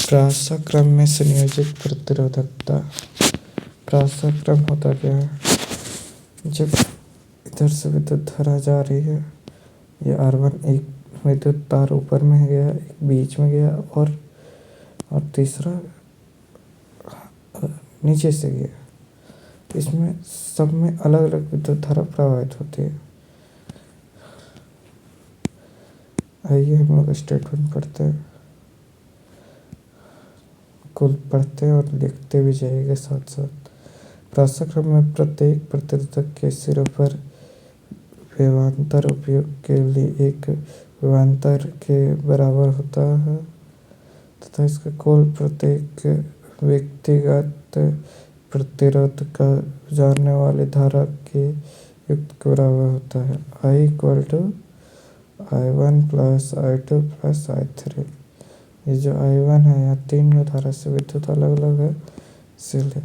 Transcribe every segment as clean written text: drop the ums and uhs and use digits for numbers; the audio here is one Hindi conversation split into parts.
पराक्रम में संयोजित प्रतिरोधकता। पराक्रम होता क्या है? जब इधर से विद्युत धारा जा रही है, ये R1 एक विद्युत तार ऊपर में गया, एक बीच में गया और तीसरा नीचे से गया। इसमें सब में अलग अलग विद्युत धारा प्रवाहित होती है। आइए हम लोग स्टेटमेंट पढ़ते हैं, कुल पढ़ते हैं और लिखते भी जाइएगा साथ साथ। पराक्रम में प्रत्येक प्रतिरोधक के सिरों पर विभवांतर उपयोग के लिए एक विभवांतर के बराबर होता है तथा इसका कुल प्रत्येक व्यक्तिगत प्रतिरोध का जाने वाली धारा के युक्त के बराबर होता है। I=I1 + I2 + I3। ये जो I1 है, यहाँ तीन धारा से विद्युत अलग अलग है, इसलिए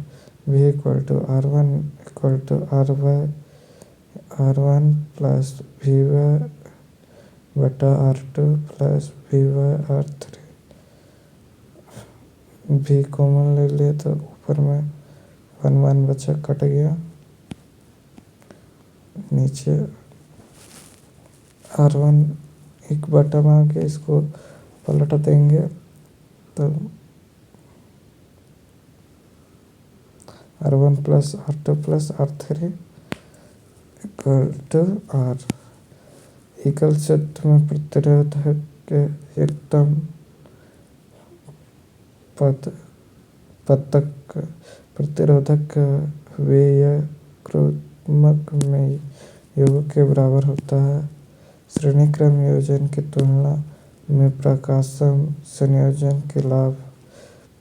V=R1 R1 + V/R2 + V/R3। V common ले लिए तो ऊपर में 1 बचा, कट गया। नीचे R1 एक बटा में आ गया, इसको पलट देंगे तो R1 + R2 + R3 = R। एकल शब्द में प्रतिरोधक के एकदम पदक प्रतिरोधक व्यय-क्रमात्मक में योग के बराबर होता है। श्रेणी क्रम योजन की तुलना में प्रकाशम संयोजन के लाभ।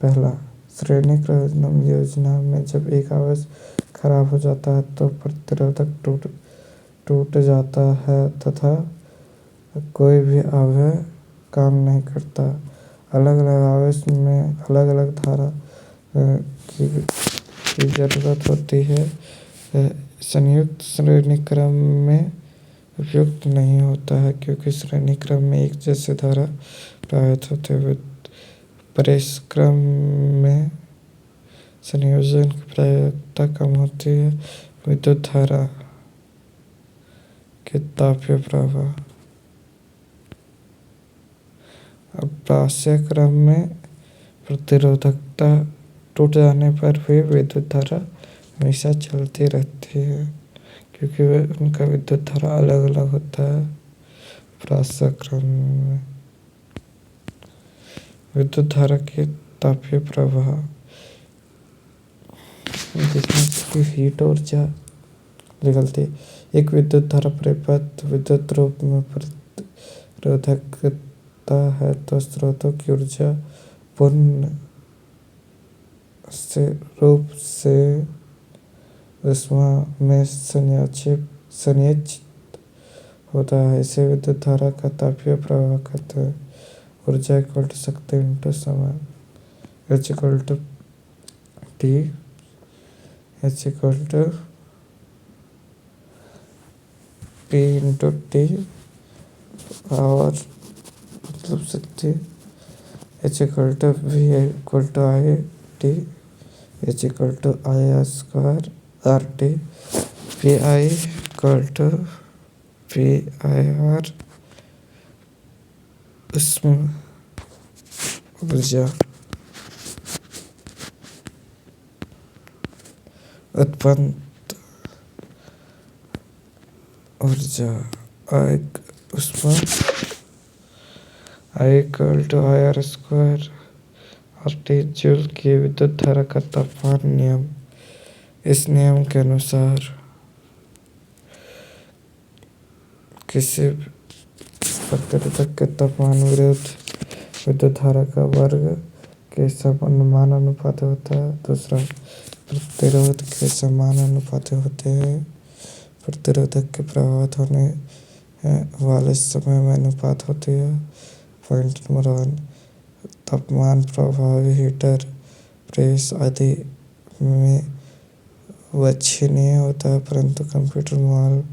पहला, श्रेणी क्रम योजना में जब एक आवेश खराब हो जाता है तो प्रतिरोधक टूट जाता है तथा कोई भी अवयव काम नहीं करता। अलग अलग आवेश में अलग अलग धारा की जरूरत होती है। संयुक्त श्रेणी क्रम में उपयुक्त नहीं होता है क्योंकि श्रेणी क्रम में एक जैसे धारा प्रवाहित होते हुए परिक्रम में संयोजन की प्रायिकता कम होती है। विद्युत धारा के तापीय प्रवाह। अब पराक्रम में प्रतिरोधकता टूट जाने पर भी विद्युत धारा हमेशा चलती रहती है क्योंकि उनका विद्युत धारा अलग अलग होता है। पराक्रम में विद्युत धारा के तापीय प्रवाह, जिसमें हीट ऊर्जा निकलती है। एक विद्युत धारा परिपथ विद्युत रूप में प्रतिरोधकता है तो स्रोतों की ऊर्जा पूर्ण रूप से ऊष्मा में संचित होता है। इसे विद्युत धारा का तापीय प्रवाह कहते हैं। ऊर्जा शक्ति × समय। H=T P × T पावर मतलब शक्ति। H=V I/T H=I² RT PI=PIR ऊष्मा ऊर्जा। उत्पन्न ऊर्जा ऊष्मा I=IR² RT जूल की विद्युत धारा का तापमान नियम। इस नियम के अनुसार किसी प्रतिरोधक के तापमान विरुद्ध विद्युत धारा का वर्ग के समानुपाती होता है। दूसरा, प्रतिरोध के समानुपाती होते हैं। प्रतिरोधक के प्रभावित होने वाले समय में अनुपात होती है। पॉइंट नंबर 1, तापमान प्रभावी हीटर प्रेस आदि में वांछनीय होता है परंतु कंप्यूटर मॉडल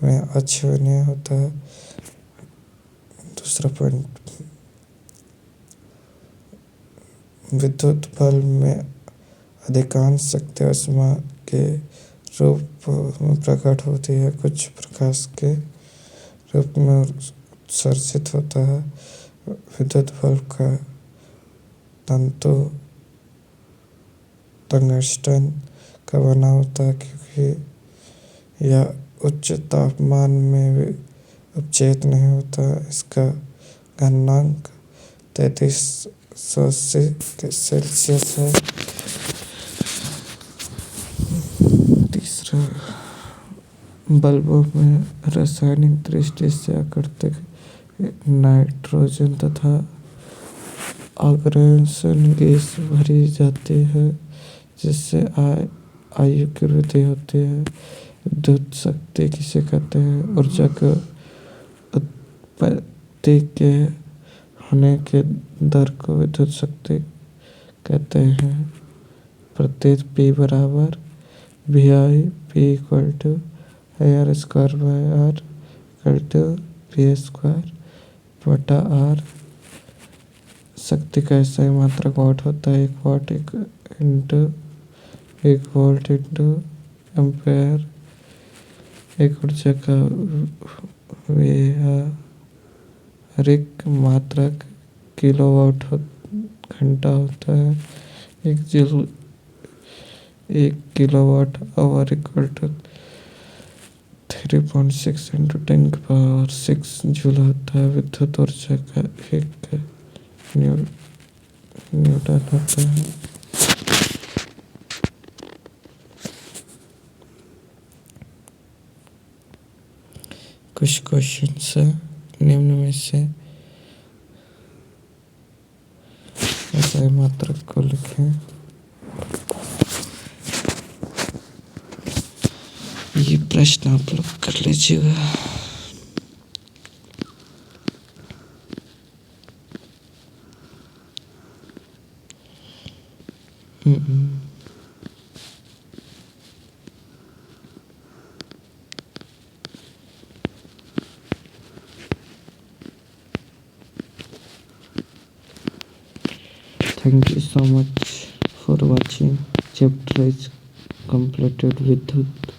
में अवांछनीय होता है। दूसरा पॉइंट, विद्युत बल्ब में अधिकांश शक्ति ऊष्मा के रूप में प्रकट होती है, कुछ प्रकाश के रूप में उत्सर्जित होता है। विद्युत बल्ब का तंतु टंगस्टन का बना होता है क्योंकि यह उच्च तापमान में भी अपचयित नहीं होता। इसका घनांक 3300 सेल्सियस है। तीसरा, बल्बों में रासायनिक दृष्टि से आकर्षक नाइट्रोजन तथा ऑक्सीजन गैस भरी जाती है, जिससे आयु की वृद्धि होती है। विद्युत शक्ति किसे कहते हैं? ऊर्जा के उत्पत्ति के होने के दर को विद्युत शक्ति कहते हैं। प्रत्येक P बराबर VI, P equal to IR square by R equal to V square बटा R। शक्ति का SI मात्रक वाट होता है। 1 वाट इंटू 1 वोल्ट इंटू एम्पेयर। एक ऊर्जा का व्यावहारिक मात्रक किलोवाट घंटा होता है। 1 kilowatt hour equal to 3.6 into 10⁶ joule होता है। विद्युत ऊर्जा का एक न्यूटन होता है। कुछ क्वेश्चंस निम्न में से SI मात्रक को लिखें। ये प्रश्न आप लोग कर लीजिएगा। Thank you so much for watching. Chapter is completed. Vidyut